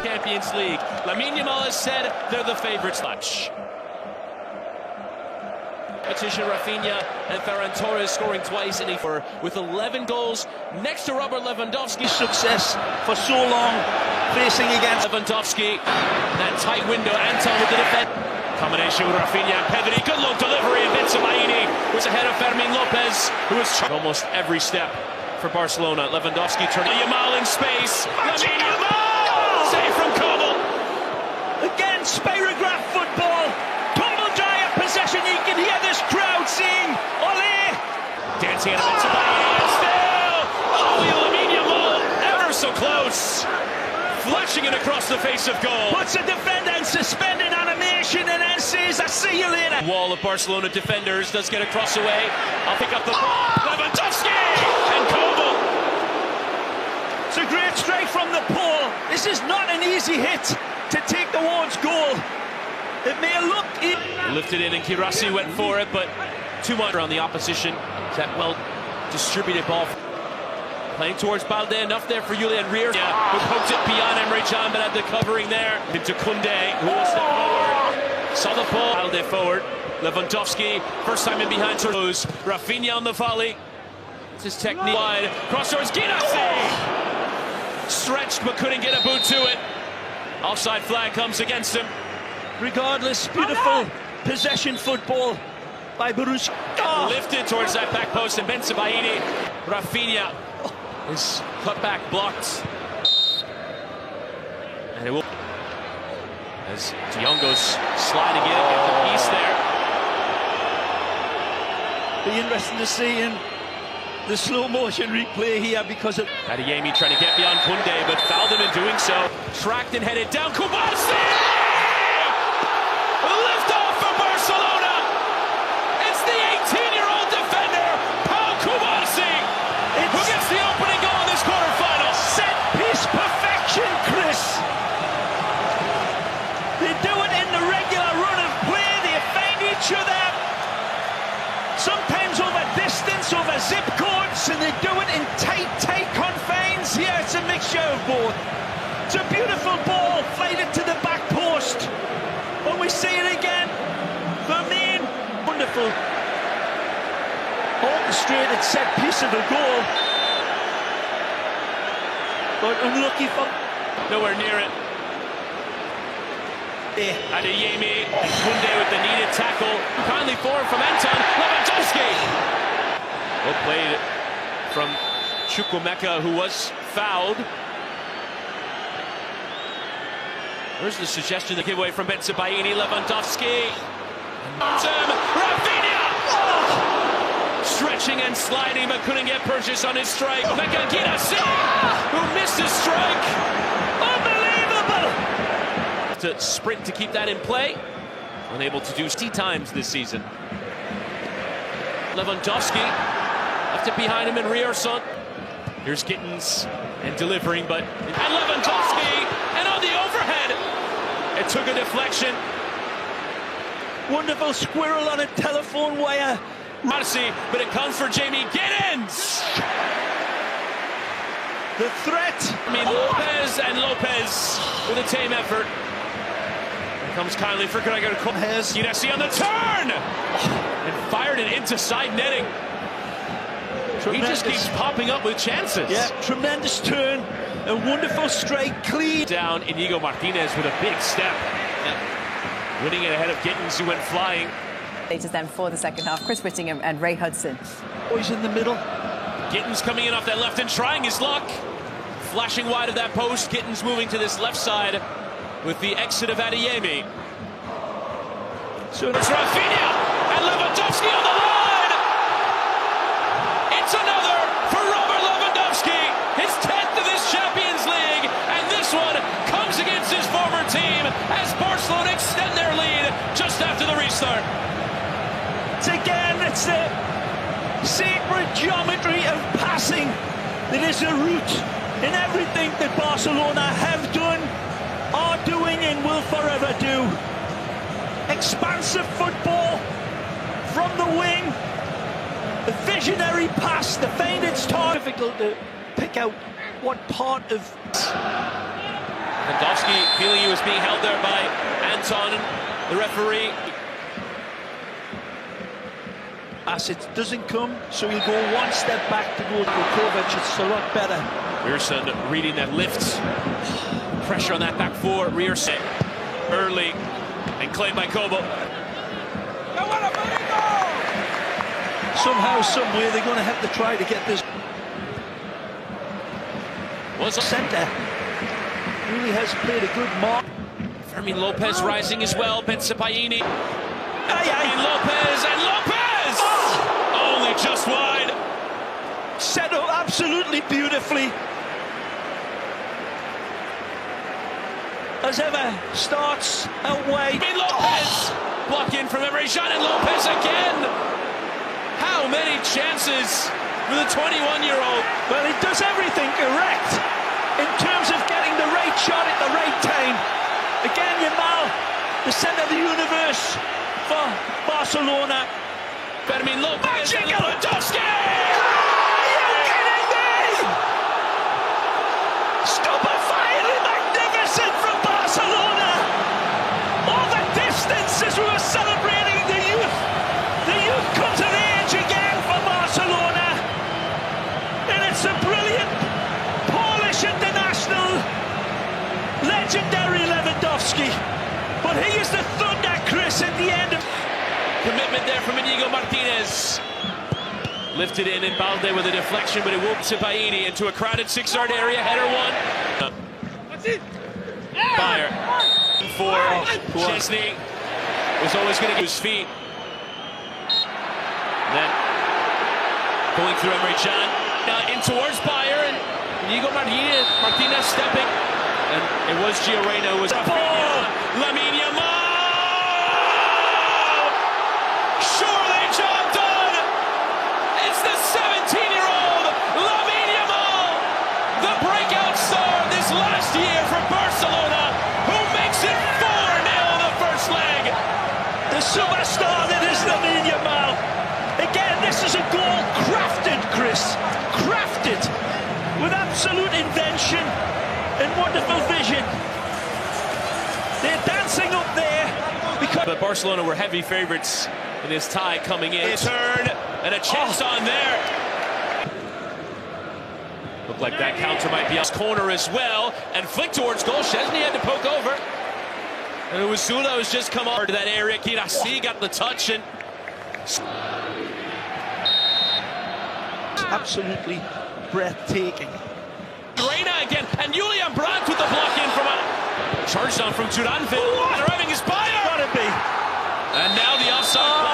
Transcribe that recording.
Champions League. Lamine Yamal has said they're the favourites. Competition, Rafinha and Ferran Torres scoring twice with 11 goals next to Robert Lewandowski. Success for so long facing against Lewandowski. That tight window, Anton with the defense. Combination with Rafinha and Pedri. Good long delivery, and Benzemaini was ahead of Fermin Lopez, who was almost every step for Barcelona. Lewandowski turning Yamal in space. Lamine Yamal! Save from Koval. Again, spirograph football. Tumble dry of possession. You can hear this crowd saying, "Ole!" Dancing at Benzemaini and still. Oh, Lamine Yamal ever so close. Flashing it across the face of goal. Puts a defender in suspended animation and then says, "I see you later." Wall of Barcelona defenders does get a cross away. I'll pick up the ball. Lewandowski and Koval. It's a great strike from the pole. This is not an easy hit to take towards goal. It may look lifted in and Kirasi went for it, but too much on the opposition. That well distributed ball. Playing towards Balde, enough there for Julian Reer, who poked it beyond Emre Can, but had the covering there. Into Koundé, who will step forward. Saw the ball. Balde forward. Lewandowski, first time in behind. Rafinha on the volley. It's his technique. Wide. Cross towards Guirassy. Stretched, but couldn't get a boot to it. Offside flag comes against him. Regardless, beautiful possession football by Borussia. Oh. Lifted towards that back post, and Benzemaini. Rafinha. His cutback blocked. And it will. As De Jong goes sliding in, get the piece there. Be interesting to see in the slow motion replay here because of Adeyemi trying to get beyond Koundé, but fouled him in doing so. Tracked and headed down. Kubasi! Lift off for Barcelona! It's the 18-year-old defender, Paul Kubasi, who gets the opening goal in this quarterfinal. Set piece perfection, Chris. They do it in the regular run of play. They find each other. Sometimes over distance, over zip codes, and they do it in tight confines. Here it's a mixture of both. It's a beautiful ball, flighted to the back post. When we see it again, Vermeer, wonderful. Orchestrated set piece of a goal. But unlucky for... Nowhere near it. Adeyemi and Koundé with the needed tackle. Kindly forward from Anton. Lewandowski! Well played from Chukwuemeka, who was fouled. There's the suggestion to give away from Benzemaini. Lewandowski. Rafinha! Oh! Stretching and sliding, but couldn't get purchase on his strike. Meka Guirassy, who missed his strike. Unbelievable! To sprint to keep that in play. Unable to do 60 times this season. Lewandowski left it behind him in Rierson. Here's Gittins and delivering, but and Lewandowski and on the overhead. It took a deflection. Wonderful squirrel on a telephone wire. Marcy, but it comes for Jamie Gittins. The threat. Lopez and Lopez with a team effort. Comes kindly for Gregor Guirassy on the turn! And fired it into side netting. Tremendous. He just keeps popping up with chances. Yeah, tremendous turn. A wonderful strike, clean. Down Inigo Martinez with a big step. Yeah. Winning it ahead of Gittins, who went flying. Later then for the second half, Chris Whittingham and Ray Hudson. Boys in the middle. Gittins coming in off that left and trying his luck. Flashing wide of that post. Gittins moving to this left side with the exit of Adeyemi. So it's Rafinha and Lewandowski on the line. It's another for Robert Lewandowski, his 10th of this Champions League, and this one comes against his former team as Barcelona extend their lead just after the restart. It's the sacred geometry of passing that is a root in everything that Barcelona have done, are doing, and will forever do. Expansive football from the wing, the visionary pass, the find its target. Difficult to pick out what part of... Lewandowski feeling he was being held there by Anton, the referee. It doesn't come, so he'll go one step back to go to Kovac. It's a lot better. Rierson reading that lifts. Pressure on that back four. Rierson early and claimed by Kobo. Somehow, somewhere, they're going to have to try to get this. Was a centre. Really has played a good mark. Fermin Lopez rising as well. Bensebaini. Lopez and Lopez! Only just wide. Set up absolutely beautifully. As ever, starts out wide. Lopez! Block in from Emre Can and Lopez again! How many chances for the 21-year-old? Well, he does everything correct in terms of getting the right shot at the right time. Again, Yamal, the centre of the universe for Barcelona. Fermin Lopez and Lewandowski! Are you kidding me? Stupefyingly magnificent from Barcelona. All the distance as we were celebrating the youth. The youth comes of age again for Barcelona. And it's a brilliant Polish international, legendary Lewandowski. But he is the thunder, Chris, at the end of... Commitment there from Inigo Martinez. Lifted in and Balde with a deflection, but it won't Sipaini into a crowded 6-yard area. Header one. Fire. For Chesney. Was always going to use feet. And then going through Emre Can. In towards Bayer and Inigo Martinez stepping. And it was Gioreno who was Lamine Yamal. Surely job done. It's the 17-year-old Lamine Yamal, the breakout star this last year for Barcelona, who makes it 4-0 the first leg. The superstar that is Lamine Yamal. Again, this is a goal crafted, Chris. Crafted with absolute invention and wonderful vision. They're dancing up there because... But Barcelona were heavy favourites in this tie coming in. Turn and a chance on there. Looked like that counter might be off corner as well. And flick towards goal. Chesney had to poke over. And it was Zula who's just come over to that area. Girassi got the touch and... Absolutely breathtaking. Reina again, and Julian Brandt with the block in from a charge down from Turanville. Driving his fire. Gotta be. And now the offside.